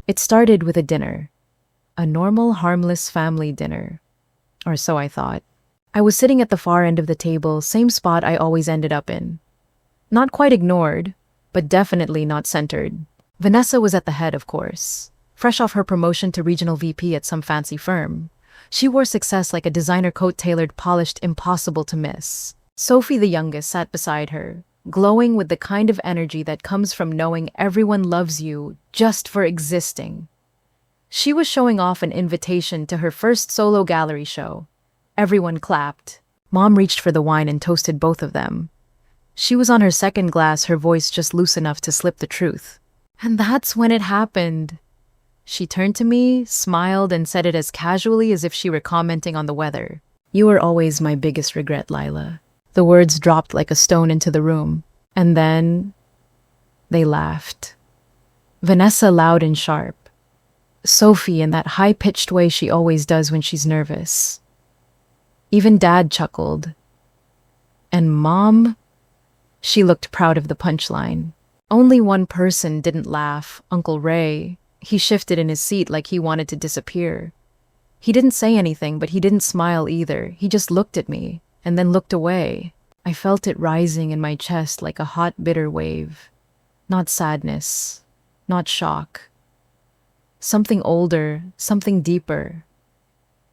It started with a dinner. A normal, harmless family dinner. Or so I thought. I was sitting at the far end of the table, same spot I always ended up in. Not quite ignored, but definitely not centered. Vanessa was at the head, of course. Fresh off her promotion to regional VP at some fancy firm. She wore success like a designer coat tailored, polished, impossible to miss. Sophie, the youngest, sat beside her, glowing with the kind of energy that comes from knowing everyone loves you just for existing. She was showing off an invitation to her first solo gallery show. Everyone clapped. Mom reached for the wine and toasted both of them. She was on her second glass, her voice just loose enough to slip the truth. And that's when it happened. She turned to me, smiled, and said it as casually as if she were commenting on the weather. "You were always my biggest regret, Lila." The words dropped like a stone into the room. And then they laughed. Vanessa loud and sharp. Sophie in that high-pitched way she always does when she's nervous. Even Dad chuckled. And Mom? She looked proud of the punchline. Only one person didn't laugh, Uncle Ray. He shifted in his seat like he wanted to disappear. He didn't say anything, but he didn't smile either. He just looked at me, and then looked away. I felt it rising in my chest like a hot, bitter wave. Not sadness, not shock. Something older, something deeper.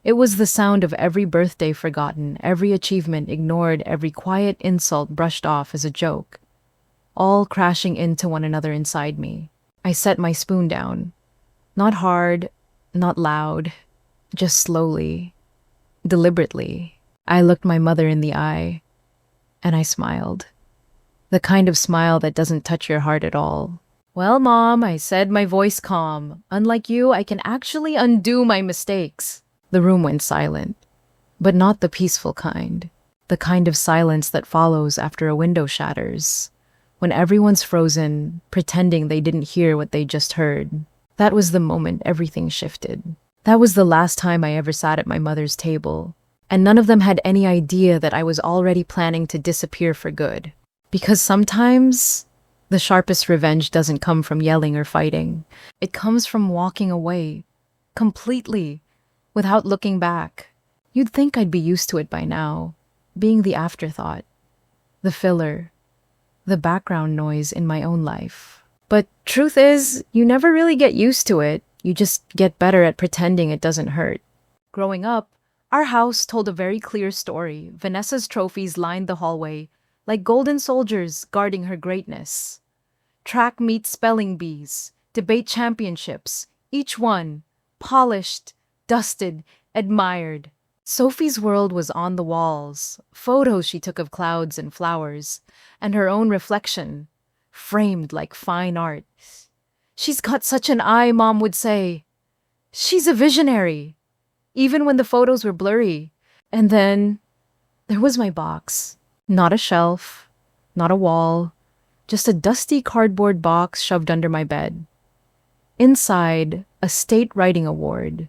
It was the sound of every birthday forgotten, every achievement ignored, every quiet insult brushed off as a joke, all crashing into one another inside me. I set my spoon down. Not hard, not loud, just slowly, deliberately. I looked my mother in the eye, and I smiled. The kind of smile that doesn't touch your heart at all. "Well, Mom," I said, my voice calm. "Unlike you, I can actually undo my mistakes." The room went silent, but not the peaceful kind. The kind of silence that follows after a window shatters, when everyone's frozen, pretending they didn't hear what they just heard. That was the moment everything shifted. That was the last time I ever sat at my mother's table, and none of them had any idea that I was already planning to disappear for good. Because sometimes the sharpest revenge doesn't come from yelling or fighting. It comes from walking away, completely, without looking back. You'd think I'd be used to it by now, being the afterthought, the filler, the background noise in my own life. But truth is, you never really get used to it. You just get better at pretending it doesn't hurt. Growing up, our house told a very clear story. Vanessa's trophies lined the hallway, like golden soldiers guarding her greatness. Track meet spelling bees, debate championships, each one polished, dusted, admired. Sophie's world was on the walls, photos she took of clouds and flowers, and her own reflection, framed like fine art. "She's got such an eye," Mom would say. "She's a visionary," even when the photos were blurry. And then there was my box. Not a shelf, not a wall, just a dusty cardboard box shoved under my bed. Inside, a state writing award,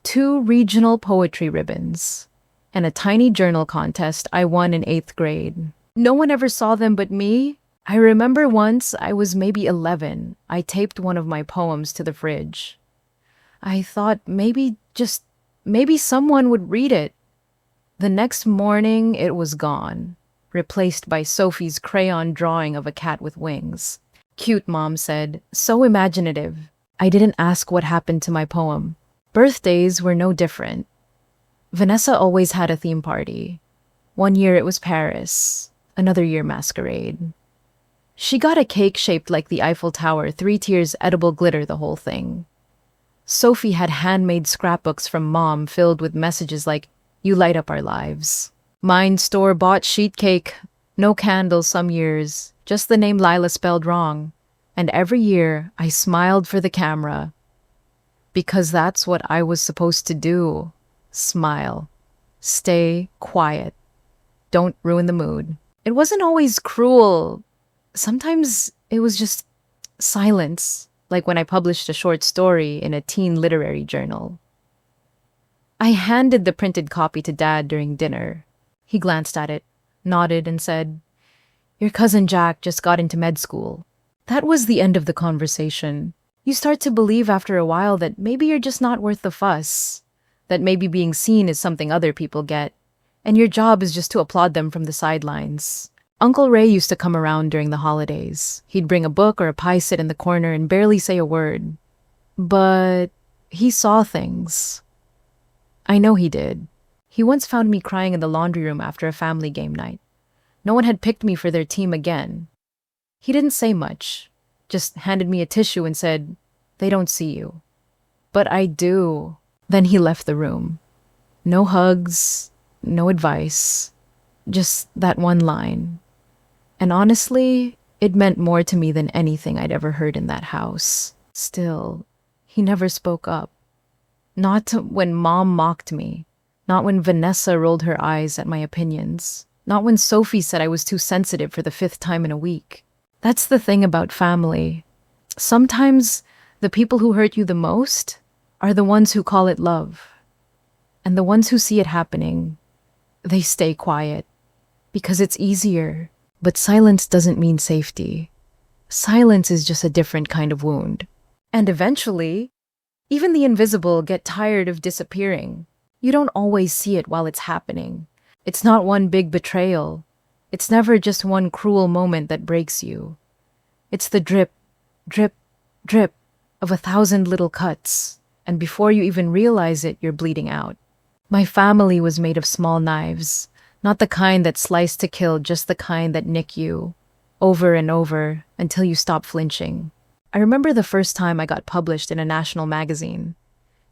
2 regional poetry ribbons, and a tiny journal contest I won in 8th grade. No one ever saw them but me. I remember once, I was maybe 11, I taped one of my poems to the fridge. I thought maybe someone would read it. The next morning, it was gone, replaced by Sophie's crayon drawing of a cat with wings. "Cute," Mom said, "so imaginative." I didn't ask what happened to my poem. Birthdays were no different. Vanessa always had a theme party. One year it was Paris, another year masquerade. She got a cake shaped like the Eiffel Tower, 3 tiers, edible glitter, the whole thing. Sophie had handmade scrapbooks from Mom filled with messages like, "You light up our lives." Mine store-bought sheet cake, no candles some years, just the name Lila spelled wrong. And every year, I smiled for the camera. Because that's what I was supposed to do. Smile. Stay quiet. Don't ruin the mood. It wasn't always cruel. Sometimes it was just silence, like when I published a short story in a teen literary journal. I handed the printed copy to Dad during dinner. He glanced at it, nodded, and said, "Your cousin Jack just got into med school." That was the end of the conversation. You start to believe after a while that maybe you're just not worth the fuss, that maybe being seen is something other people get, and your job is just to applaud them from the sidelines. Uncle Ray used to come around during the holidays. He'd bring a book or a pie, sit in the corner, and barely say a word. But he saw things. I know he did. He once found me crying in the laundry room after a family game night. No one had picked me for their team again. He didn't say much, just handed me a tissue and said, "They don't see you." But I do. Then he left the room. No hugs, no advice, just that one line. And honestly, it meant more to me than anything I'd ever heard in that house. Still, he never spoke up. Not when Mom mocked me. Not when Vanessa rolled her eyes at my opinions. Not when Sophie said I was too sensitive for the 5th time in a week. That's the thing about family. Sometimes the people who hurt you the most are the ones who call it love. And the ones who see it happening, they stay quiet. Because it's easier. But silence doesn't mean safety. Silence is just a different kind of wound. And eventually, even the invisible get tired of disappearing. You don't always see it while it's happening. It's not one big betrayal. It's never just one cruel moment that breaks you. It's the drip, drip, drip of 1,000 little cuts. And before you even realize it, you're bleeding out. My family was made of small knives. Not the kind that slice to kill, just the kind that nick you, over and over, until you stop flinching. I remember the first time I got published in a national magazine.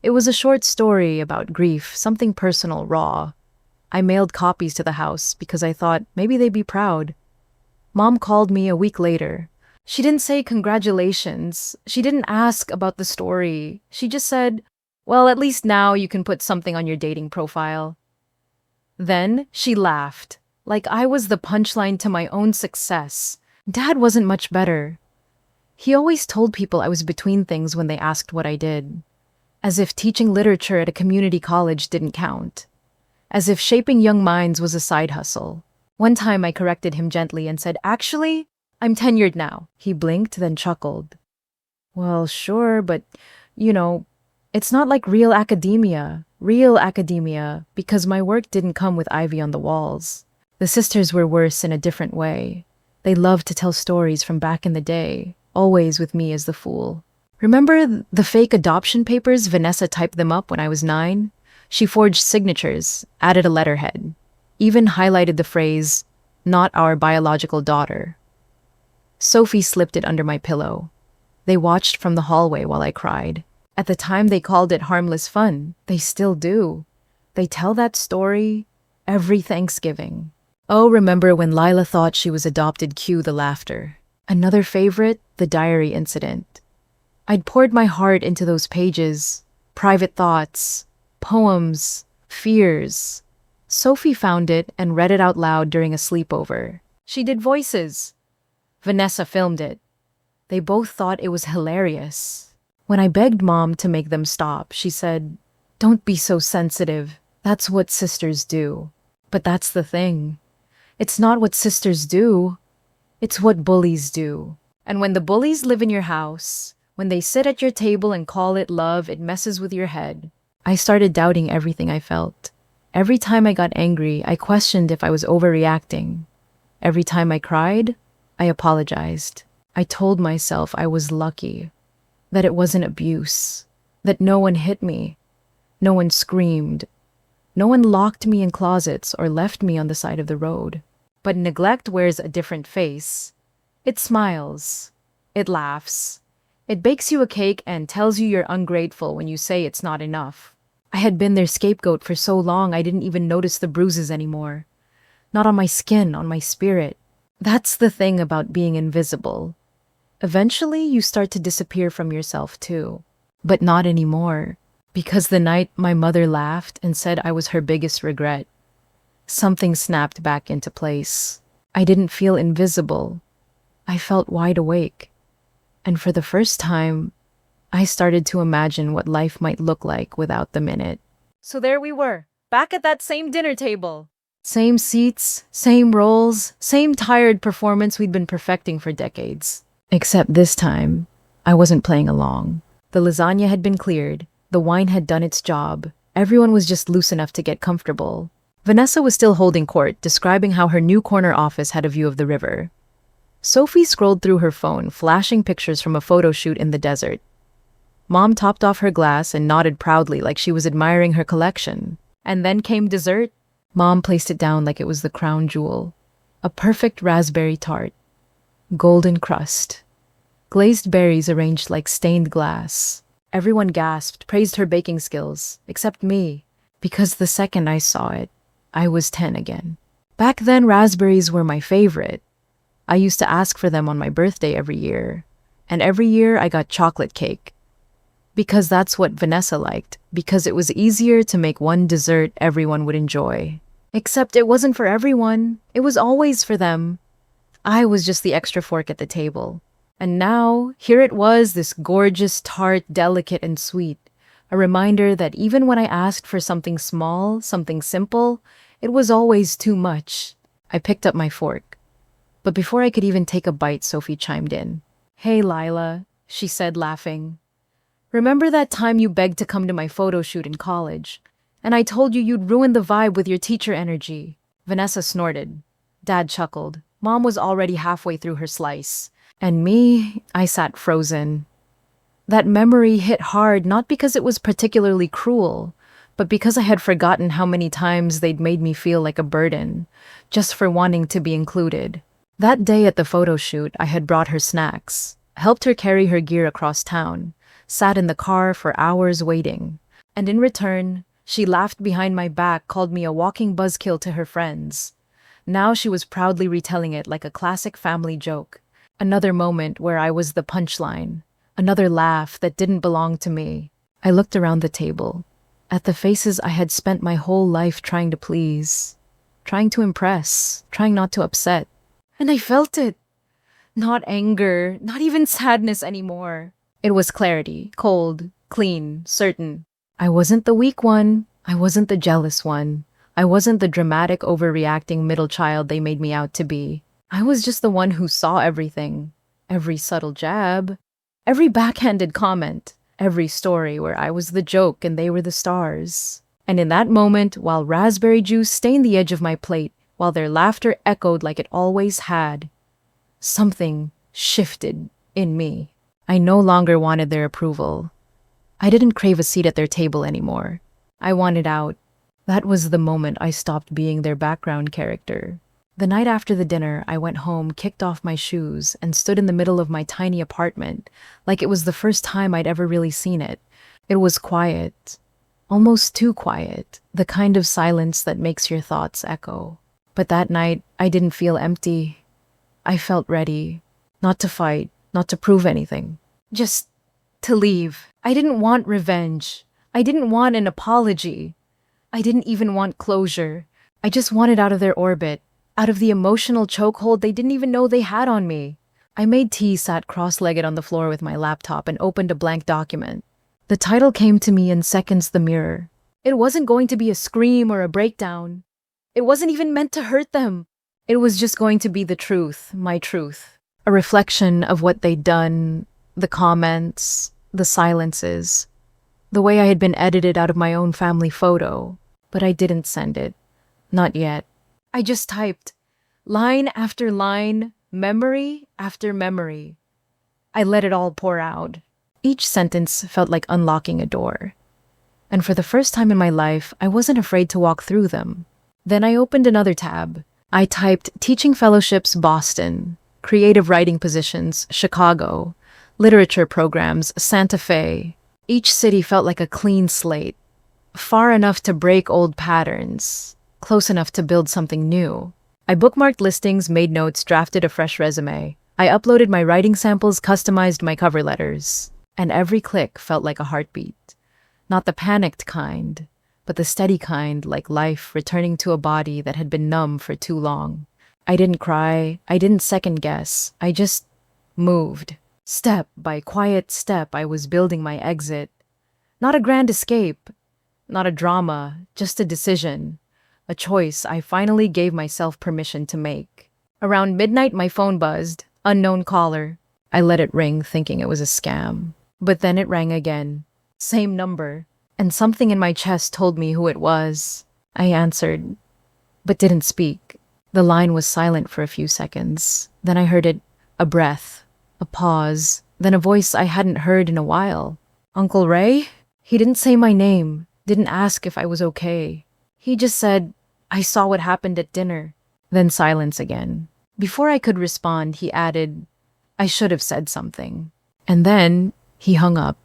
It was a short story about grief, something personal, raw. I mailed copies to the house because I thought maybe they'd be proud. Mom called me a week later. She didn't say congratulations. She didn't ask about the story. She just said, "Well, at least now you can put something on your dating profile." Then she laughed, like I was the punchline to my own success. Dad wasn't much better. He always told people I was between things when they asked what I did. As if teaching literature at a community college didn't count. As if shaping young minds was a side hustle. One time I corrected him gently and said, "Actually, I'm tenured now." He blinked, then chuckled. "Well, sure, but, it's not like real academia, because my work didn't come with ivy on the walls. The sisters were worse in a different way. They loved to tell stories from back in the day, always with me as the fool. Remember the fake adoption papers? Vanessa typed them up when I was 9. She forged signatures, added a letterhead, even highlighted the phrase, "Not our biological daughter." Sophie slipped it under my pillow. They watched from the hallway while I cried. At the time, they called it harmless fun. They still do. They tell that story every Thanksgiving. Oh, remember when Lila thought she was adopted? Cue the laughter. Another favorite, the diary incident. I'd poured my heart into those pages, private thoughts, poems, fears. Sophie found it and read it out loud during a sleepover. She did voices. Vanessa filmed it. They both thought it was hilarious. When I begged Mom to make them stop, she said, "Don't be so sensitive. That's what sisters do." But that's the thing. It's not what sisters do. It's what bullies do. And when the bullies live in your house, when they sit at your table and call it love, it messes with your head. I started doubting everything I felt. Every time I got angry, I questioned if I was overreacting. Every time I cried, I apologized. I told myself I was lucky, that it wasn't abuse, that no one hit me, no one screamed, no one locked me in closets or left me on the side of the road. But neglect wears a different face. It smiles. It laughs. It bakes you a cake and tells you you're ungrateful when you say it's not enough. I had been their scapegoat for so long I didn't even notice the bruises anymore. Not on my skin, on my spirit. That's the thing about being invisible. Eventually, you start to disappear from yourself too. But not anymore. Because the night my mother laughed and said I was her biggest regret, something snapped back into place. I didn't feel invisible. I felt wide awake. And for the first time, I started to imagine what life might look like without them in it. So there we were, back at that same dinner table. Same seats, same roles, same tired performance we'd been perfecting for decades. Except this time, I wasn't playing along. The lasagna had been cleared, the wine had done its job, everyone was just loose enough to get comfortable. Vanessa was still holding court, describing how her new corner office had a view of the river. Sophie scrolled through her phone, flashing pictures from a photo shoot in the desert. Mom topped off her glass and nodded proudly like she was admiring her collection. And then came dessert. Mom placed it down like it was the crown jewel. A perfect raspberry tart. Golden crust. Glazed berries arranged like stained glass. Everyone gasped, praised her baking skills, except me, because the second I saw it, I was 10 again. Back then, raspberries were my favorite. I used to ask for them on my birthday every year, and every year I got chocolate cake. Because that's what Vanessa liked, because it was easier to make one dessert everyone would enjoy. Except it wasn't for everyone, it was always for them. I was just the extra fork at the table. And now, here it was, this gorgeous tart, delicate and sweet. A reminder that even when I asked for something small, something simple, it was always too much. I picked up my fork. But before I could even take a bite, Sophie chimed in. "Hey, Lila," she said, laughing. "Remember that time you begged to come to my photo shoot in college? And I told you you'd ruin the vibe with your teacher energy." Vanessa snorted. Dad chuckled. Mom was already halfway through her slice. And me, I sat frozen. That memory hit hard not because it was particularly cruel, but because I had forgotten how many times they'd made me feel like a burden, just for wanting to be included. That day at the photo shoot, I had brought her snacks, helped her carry her gear across town, sat in the car for hours waiting. And in return, she laughed behind my back, called me a walking buzzkill to her friends. Now she was proudly retelling it like a classic family joke. Another moment where I was the punchline. Another laugh that didn't belong to me. I looked around the table, at the faces I had spent my whole life trying to please, trying to impress, trying not to upset. And I felt it. Not anger, not even sadness anymore. It was clarity, cold, clean, certain. I wasn't the weak one. I wasn't the jealous one. I wasn't the dramatic, overreacting middle child they made me out to be. I was just the one who saw everything. Every subtle jab. Every backhanded comment. Every story where I was the joke and they were the stars. And in that moment, while raspberry juice stained the edge of my plate, while their laughter echoed like it always had, something shifted in me. I no longer wanted their approval. I didn't crave a seat at their table anymore. I wanted out. That was the moment I stopped being their background character. The night after the dinner, I went home, kicked off my shoes, and stood in the middle of my tiny apartment, like it was the first time I'd ever really seen it. It was quiet. Almost too quiet. The kind of silence that makes your thoughts echo. But that night, I didn't feel empty. I felt ready. Not to fight, not to prove anything. Just to leave. I didn't want revenge. I didn't want an apology. I didn't even want closure. I just wanted out of their orbit, out of the emotional chokehold they didn't even know they had on me. I made tea, sat cross-legged on the floor with my laptop, and opened a blank document. The title came to me in seconds. The Mirror. It wasn't going to be a scream or a breakdown. It wasn't even meant to hurt them. It was just going to be the truth, my truth. A reflection of what they'd done, the comments, the silences, the way I had been edited out of my own family photo. But I didn't send it. Not yet. I just typed, line after line, memory after memory. I let it all pour out. Each sentence felt like unlocking a door. And for the first time in my life, I wasn't afraid to walk through them. Then I opened another tab. I typed Teaching Fellowships Boston, Creative Writing Positions Chicago, Literature Programs Santa Fe. Each city felt like a clean slate, far enough to break old patterns, close enough to build something new. I bookmarked listings, made notes, drafted a fresh resume. I uploaded my writing samples, customized my cover letters. And every click felt like a heartbeat. Not the panicked kind, but the steady kind, like life returning to a body that had been numb for too long. I didn't cry. I didn't second guess. I just moved. Step by quiet step, I was building my exit. Not a grand escape. Not a drama, just a decision. A choice I finally gave myself permission to make. Around midnight, my phone buzzed. Unknown caller. I let it ring, thinking it was a scam. But then it rang again. Same number. And something in my chest told me who it was. I answered, but didn't speak. The line was silent for a few seconds. Then I heard it, a breath, a pause, then a voice I hadn't heard in a while. Uncle Ray? He didn't say my name, didn't ask if I was okay. He just said, I saw what happened at dinner. Then silence again. Before I could respond, he added, I should have said something. And then he hung up.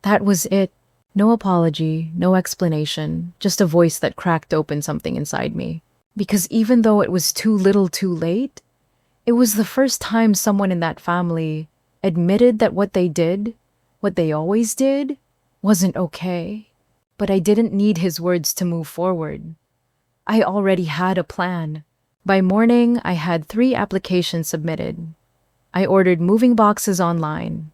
That was it. No apology, no explanation, just a voice that cracked open something inside me. Because even though it was too little too late, it was the first time someone in that family admitted that what they did, what they always did, wasn't okay. But I didn't need his words to move forward. I already had a plan. By morning, I had 3 applications submitted. I ordered moving boxes online.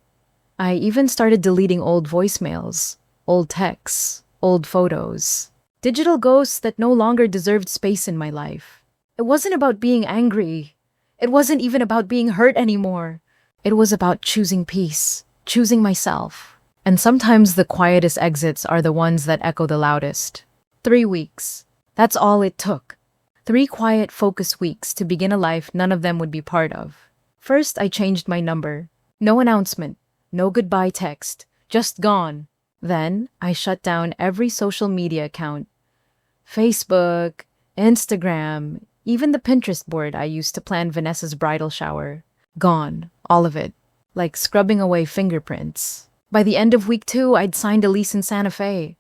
I even started deleting old voicemails, old texts, old photos. Digital ghosts that no longer deserved space in my life. It wasn't about being angry. It wasn't even about being hurt anymore. It was about choosing peace, choosing myself. And sometimes the quietest exits are the ones that echo the loudest. 3 weeks. That's all it took. 3 quiet, focused weeks to begin a life none of them would be part of. First, I changed my number. No announcement, no goodbye text, just gone. Then, I shut down every social media account. Facebook, Instagram, even the Pinterest board I used to plan Vanessa's bridal shower. Gone, all of it, like scrubbing away fingerprints. By the end of week 2, I'd signed a lease in Santa Fe.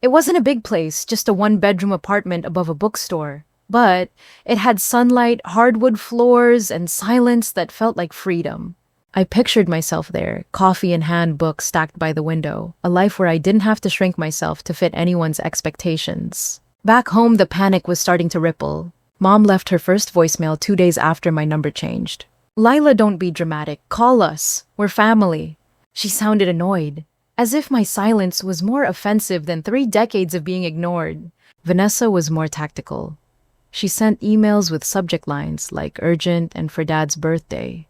It wasn't a big place, just a 1-bedroom apartment above a bookstore. But it had sunlight, hardwood floors, and silence that felt like freedom. I pictured myself there, coffee in hand, book stacked by the window, a life where I didn't have to shrink myself to fit anyone's expectations. Back home, the panic was starting to ripple. Mom left her first voicemail 2 days after my number changed. Lila, don't be dramatic. Call us. We're family. She sounded annoyed, as if my silence was more offensive than 3 decades of being ignored. Vanessa was more tactical. She sent emails with subject lines like urgent and for Dad's birthday.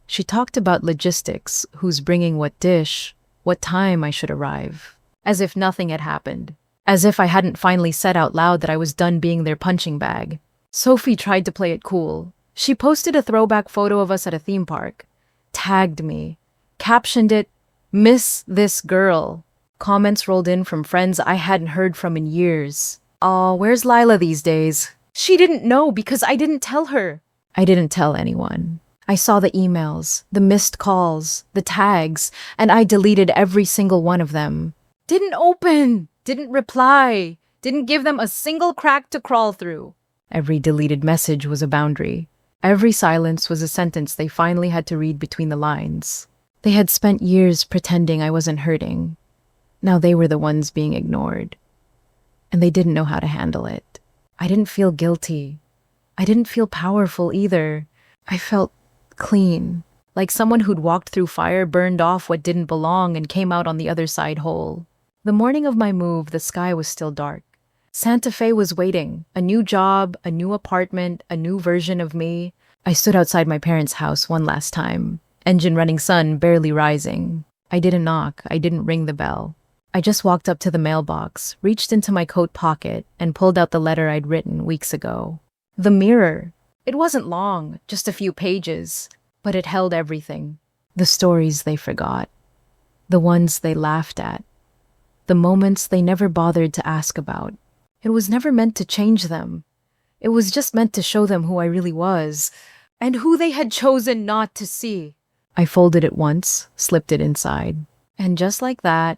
She talked about logistics, who's bringing what dish, what time I should arrive. As if nothing had happened. As if I hadn't finally said out loud that I was done being their punching bag. Sophie tried to play it cool. She posted a throwback photo of us at a theme park. Tagged me. Captioned it, "Miss this girl." Comments rolled in from friends I hadn't heard from in years. "Aw, where's Lila these days?" She didn't know because I didn't tell her. I didn't tell anyone. I saw the emails, the missed calls, the tags, and I deleted every single one of them. Didn't open, didn't reply, didn't give them a single crack to crawl through. Every deleted message was a boundary. Every silence was a sentence they finally had to read between the lines. They had spent years pretending I wasn't hurting. Now they were the ones being ignored. And they didn't know how to handle it. I didn't feel guilty. I didn't feel powerful either. I felt clean, like someone who'd walked through fire, burned off what didn't belong, and came out on the other side whole. The morning of my move, the sky was still dark. Santa Fe was waiting. A new job, a new apartment, a new version of me. I stood outside my parents' house one last time. Engine running, sun barely rising. I didn't knock. I didn't ring the bell. I just walked up to the mailbox, reached into my coat pocket, and pulled out the letter I'd written weeks ago. The mirror. It wasn't long, just a few pages, but it held everything. The stories they forgot. The ones they laughed at. The moments they never bothered to ask about. It was never meant to change them. It was just meant to show them who I really was, and who they had chosen not to see. I folded it once, slipped it inside, and just like that,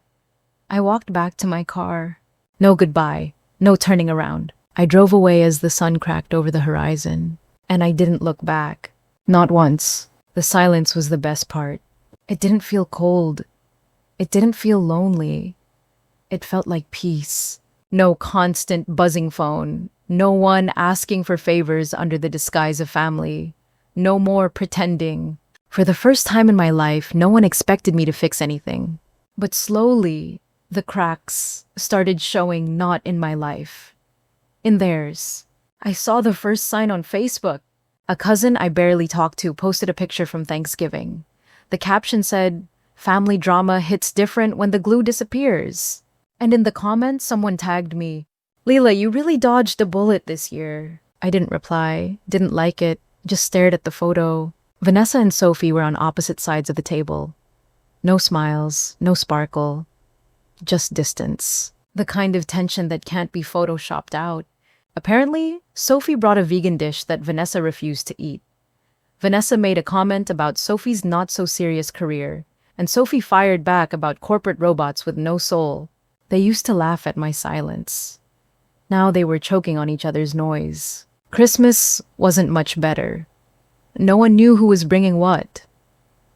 I walked back to my car. No goodbye, no turning around. I drove away as the sun cracked over the horizon, and I didn't look back. Not once. The silence was the best part. It didn't feel cold. It didn't feel lonely. It felt like peace. No constant buzzing phone. No one asking for favors under the disguise of family. No more pretending. For the first time in my life, no one expected me to fix anything. But slowly, the cracks started showing, not in my life, in theirs. I saw the first sign on Facebook. A cousin I barely talked to posted a picture from Thanksgiving. The caption said, "Family drama hits different when the glue disappears." And in the comments, someone tagged me, "Lila, you really dodged a bullet this year." I didn't reply, didn't like it, just stared at the photo. Vanessa and Sophie were on opposite sides of the table. No smiles, no sparkle, just distance. The kind of tension that can't be photoshopped out. Apparently, Sophie brought a vegan dish that Vanessa refused to eat. Vanessa made a comment about Sophie's not-so-serious career, and Sophie fired back about corporate robots with no soul. They used to laugh at my silence. Now they were choking on each other's noise. Christmas wasn't much better. No one knew who was bringing what.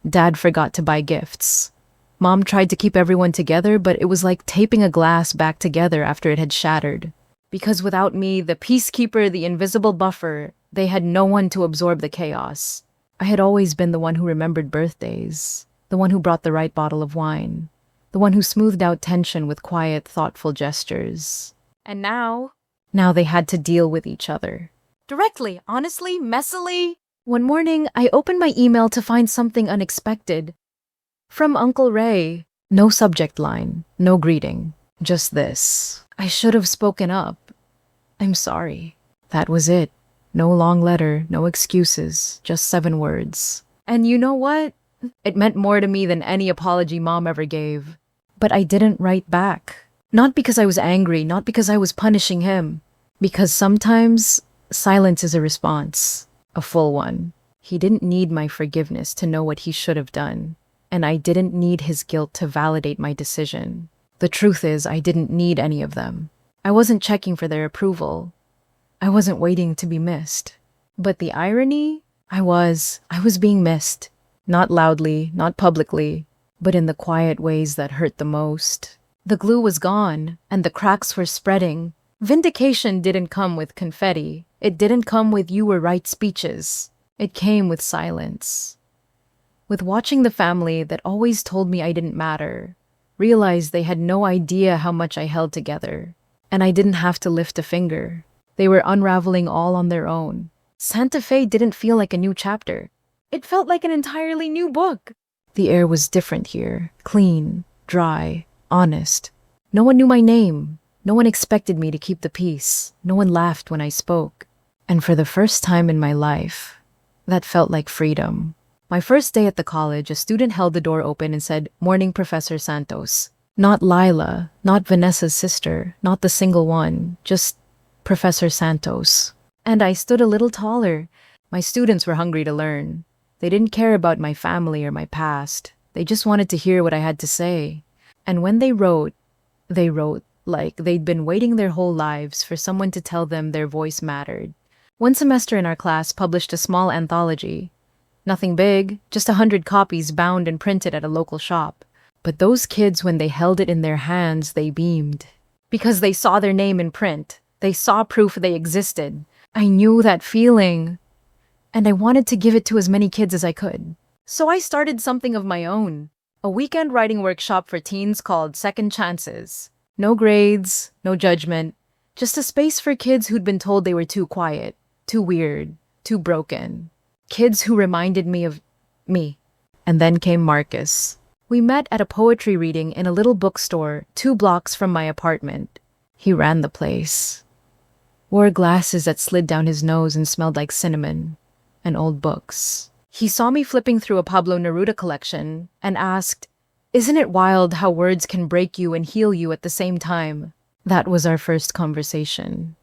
Dad forgot to buy gifts. Mom tried to keep everyone together, but it was like taping a glass back together after it had shattered. Because without me, the peacekeeper, the invisible buffer, they had no one to absorb the chaos. I had always been the one who remembered birthdays, the one who brought the right bottle of wine, the one who smoothed out tension with quiet, thoughtful gestures. And now they had to deal with each other. Directly, honestly, messily. One morning, I opened my email to find something unexpected. From Uncle Ray. No subject line, no greeting, just this. I should have spoken up. "I'm sorry." That was it. No long letter, no excuses, just 7 words. And you know what? It meant more to me than any apology Mom ever gave. But I didn't write back. Not because I was angry, not because I was punishing him. Because sometimes silence is a response, a full one. He didn't need my forgiveness to know what he should have done. And I didn't need his guilt to validate my decision. The truth is, I didn't need any of them. I wasn't checking for their approval. I wasn't waiting to be missed. But the irony? I was being missed. Not loudly, not publicly, but in the quiet ways that hurt the most. The glue was gone, and the cracks were spreading. Vindication didn't come with confetti. It didn't come with "you were right" speeches. It came with silence. With watching the family that always told me I didn't matter, realized they had no idea how much I held together. And I didn't have to lift a finger. They were unraveling all on their own. Santa Fe didn't feel like a new chapter. It felt like an entirely new book. The air was different here. Clean, dry, honest. No one knew my name. No one expected me to keep the peace. No one laughed when I spoke. And for the first time in my life, that felt like freedom. My first day at the college, a student held the door open and said, "Morning, Professor Santos." Not Lila, not Vanessa's sister, not the single one, just Professor Santos. And I stood a little taller. My students were hungry to learn. They didn't care about my family or my past. They just wanted to hear what I had to say. And when they wrote like they'd been waiting their whole lives for someone to tell them their voice mattered. One semester in our class published a small anthology. Nothing big, just 100 copies bound and printed at a local shop. But those kids, when they held it in their hands, they beamed. Because they saw their name in print. They saw proof they existed. I knew that feeling. And I wanted to give it to as many kids as I could. So I started something of my own. A weekend writing workshop for teens called Second Chances. No grades, no judgment. Just a space for kids who'd been told they were too quiet, too weird, too broken. Kids who reminded me of me. And then came Marcus. We met at a poetry reading in a little bookstore 2 blocks from my apartment. He ran the place. Wore glasses that slid down his nose and smelled like cinnamon and old books. He saw me flipping through a Pablo Neruda collection and asked, "Isn't it wild how words can break you and heal you at the same time?" That was our first conversation.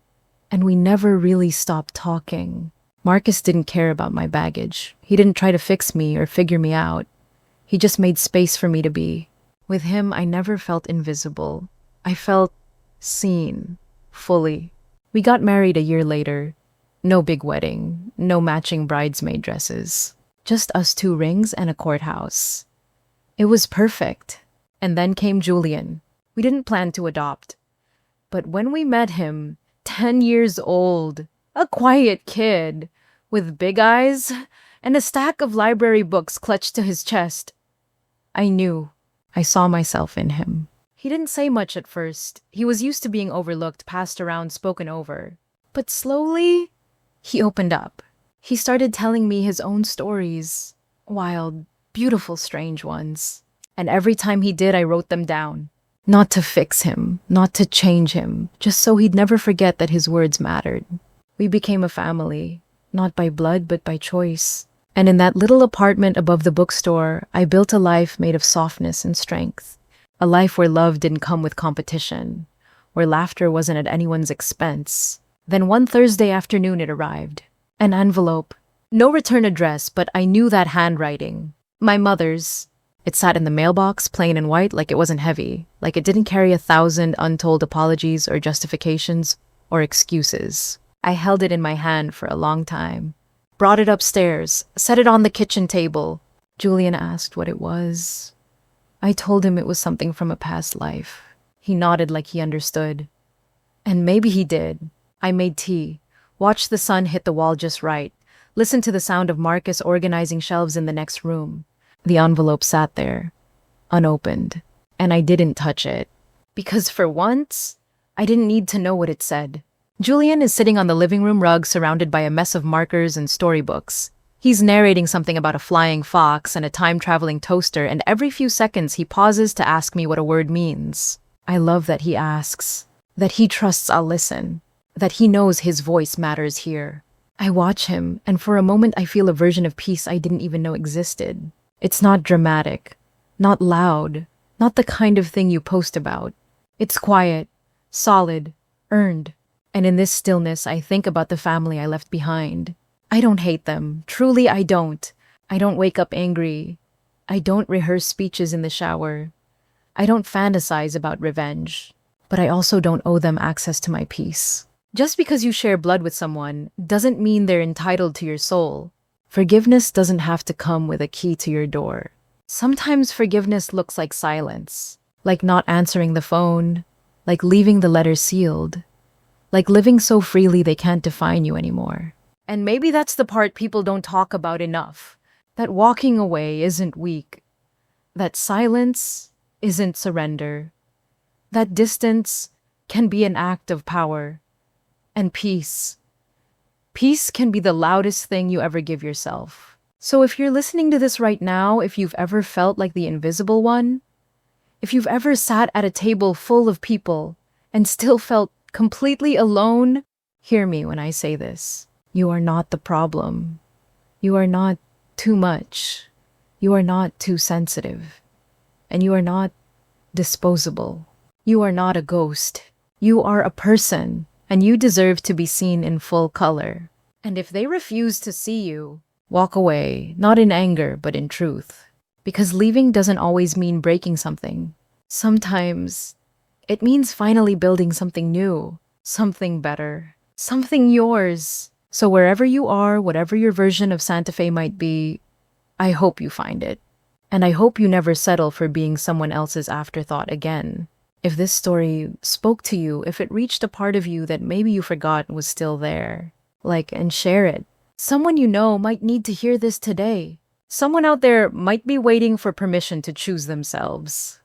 And we never really stopped talking. Marcus didn't care about my baggage. He didn't try to fix me or figure me out. He just made space for me to be. With him, I never felt invisible. I felt seen, fully. We got married a year later. No big wedding, no matching bridesmaid dresses. Just us 2 rings and a courthouse. It was perfect. And then came Julian. We didn't plan to adopt. But when we met him, 10 years old, a quiet kid, with big eyes and a stack of library books clutched to his chest, I knew. I saw myself in him. He didn't say much at first. He was used to being overlooked, passed around, spoken over. But slowly, he opened up. He started telling me his own stories. Wild, beautiful, strange ones. And every time he did, I wrote them down. Not to fix him, not to change him, just so he'd never forget that his words mattered. We became a family, not by blood, but by choice. And in that little apartment above the bookstore, I built a life made of softness and strength. A life where love didn't come with competition, where laughter wasn't at anyone's expense. Then one Thursday afternoon it arrived. An envelope. No return address, but I knew that handwriting. My mother's. It sat in the mailbox, plain and white, like it wasn't heavy, like it didn't carry 1,000 untold apologies or justifications or excuses. I held it in my hand for a long time. Brought it upstairs, set it on the kitchen table. Julian asked what it was. I told him it was something from a past life. He nodded like he understood. And maybe he did. I made tea, watched the sun hit the wall just right, listened to the sound of Marcus organizing shelves in the next room. The envelope sat there, unopened, and I didn't touch it. Because for once, I didn't need to know what it said. Julian is sitting on the living room rug surrounded by a mess of markers and storybooks. He's narrating something about a flying fox and a time-traveling toaster, and every few seconds he pauses to ask me what a word means. I love that he asks, that he trusts I'll listen, that he knows his voice matters here. I watch him, and for a moment I feel a version of peace I didn't even know existed. It's not dramatic, not loud, not the kind of thing you post about. It's quiet, solid, earned. And in this stillness, I think about the family I left behind. I don't hate them. Truly, I don't. I don't wake up angry. I don't rehearse speeches in the shower. I don't fantasize about revenge. But I also don't owe them access to my peace. Just because you share blood with someone doesn't mean they're entitled to your soul. Forgiveness doesn't have to come with a key to your door. Sometimes forgiveness looks like silence, like not answering the phone, like leaving the letter sealed, like living so freely they can't define you anymore. And maybe that's the part people don't talk about enough, that walking away isn't weak, that silence isn't surrender, that distance can be an act of power, and peace. Peace can be the loudest thing you ever give yourself. So if you're listening to this right now, if you've ever felt like the invisible one, if you've ever sat at a table full of people and still felt completely alone, hear me when I say this. You are not the problem. You are not too much. You are not too sensitive. And you are not disposable. You are not a ghost. You are a person. And you deserve to be seen in full color. And if they refuse to see you, walk away, not in anger, but in truth. Because leaving doesn't always mean breaking something. Sometimes it means finally building something new, something better, something yours. So wherever you are, whatever your version of Santa Fe might be, I hope you find it. And I hope you never settle for being someone else's afterthought again. If this story spoke to you, if it reached a part of you that maybe you forgot was still there, and share it. Someone you know might need to hear this today. Someone out there might be waiting for permission to choose themselves.